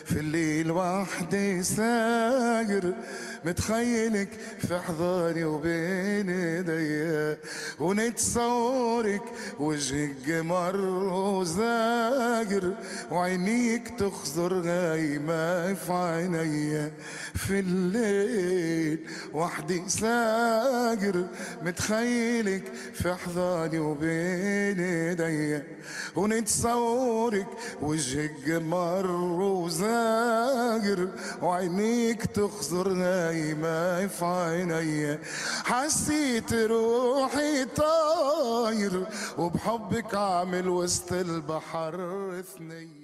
في الليل وحدي ساير متخيلك في حضاني وبين ايديا، ونتصورك وجهك قمر وزاقر، وعينيك تخزر غايمة في عينيا. في الليل وحدي ساقر متخيلك في حضاني وبين ايديا، ونتصورك وجهك قمر وزاقر، وعينيك تخزر نايمة في عينيا. حسيت روحي طاير وبحبك عامل وسط البحر ثنية.